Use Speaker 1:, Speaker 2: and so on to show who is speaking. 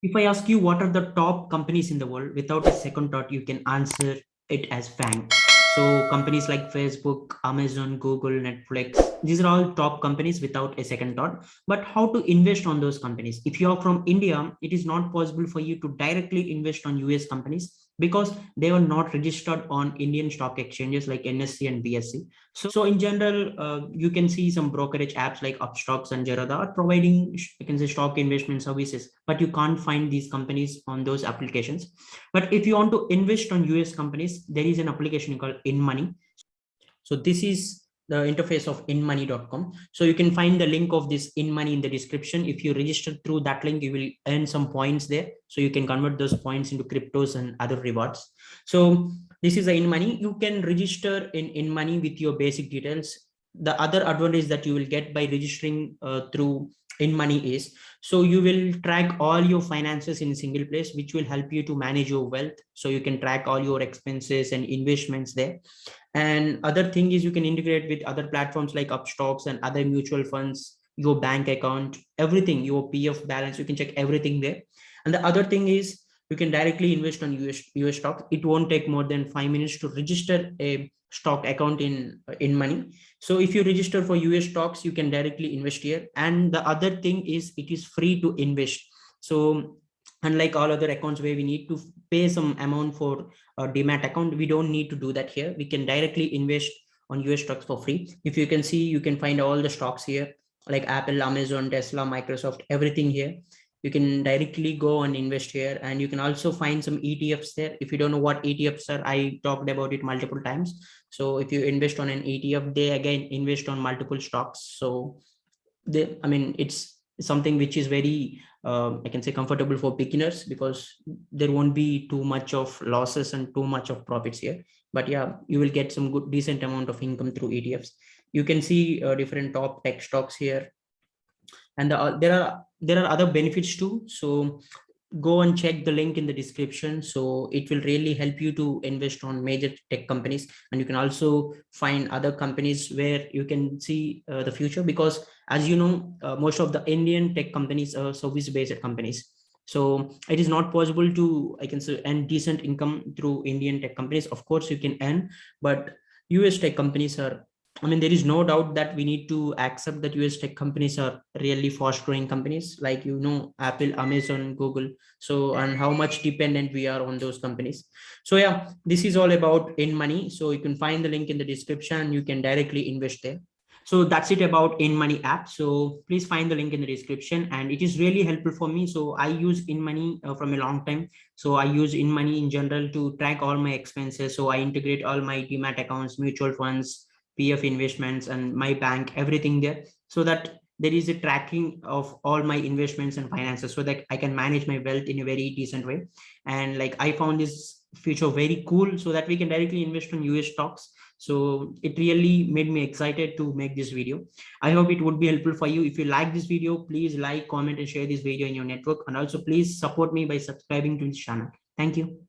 Speaker 1: If I ask you what are the top companies in the world, without a second thought, you can answer it as FAANG. So companies like Facebook, Amazon, Google, Netflix, these are all top companies without a second thought. But how to invest on those companies? If you are from India, it is not possible for you to directly invest on US companies because they are not registered on Indian stock exchanges like NSE and BSE. So in general, you can see some brokerage apps like Upstocks and Zerodha are providing, you can say, stock investment services, but you can't find these companies on those applications. But if you want to invest on US companies, there is an application called InMoney. So this is the interface of inmoney.com. So you can find the link of this InMoney in the description. If you register through that link, you will earn some points there. So you can convert those points into cryptos and other rewards. So this is the InMoney. You can register in InMoney with your basic details. The other advantage that you will get by registering through InMoney is, so you will track all your finances in a single place, which will help you to manage your wealth. So you can track all your expenses and investments there. And other thing is, you can integrate with other platforms like Upstocks and other mutual funds, your bank account, everything, your PF balance, you can check everything there. And the other thing is, you can directly invest on US stocks. It won't take more than 5 minutes to register a stock account in money. So if you register for US stocks, you can directly invest here. And the other thing is, it is free to invest. So unlike all other accounts where we need to pay some amount for a demat account, we don't need to do that here. We can directly invest on US stocks for free. If you can see, you can find all the stocks here like Apple, Amazon, Tesla, Microsoft, everything here. You can directly go and invest here, and you can also find some ETFs there. If you don't know what ETFs are, I talked about it multiple times. So if you invest on an ETF, they again invest on multiple stocks. So I mean, it's something which is very, I can say, comfortable for beginners, because there won't be too much of losses and too much of profits here. But yeah, you will get some good, decent amount of income through ETFs. You can see different top tech stocks here, and there are other benefits too. So go and check the link in the description. So it will really help you to invest on major tech companies, and you can also find other companies where you can see the future, because as you know, most of the Indian tech companies are service based companies. So it is not possible to, I can say, earn decent income through Indian tech companies. Of course you can earn, but US tech companies are, I mean, there is no doubt that we need to accept that US tech companies are really fast growing companies, like, you know, Apple, Amazon, Google. So, and how much dependent we are on those companies. So yeah, this is all about InMoney. So you can find the link in the description. You can directly invest there. So that's it about InMoney app. So please find the link in the description, and it is really helpful for me. So I use InMoney from a long time. So I use InMoney in general to track all my expenses. So I integrate all my demat accounts, mutual funds, PF investments, and my bank, everything there, so that there is a tracking of all my investments and finances, so that I can manage my wealth in a very decent way. And like, I found this feature very cool, so that we can directly invest on US stocks. So it really made me excited to make this video. I hope it would be helpful for you. If you like this video, please like, comment, and share this video in your network. And also please support me by subscribing to this channel. Thank you.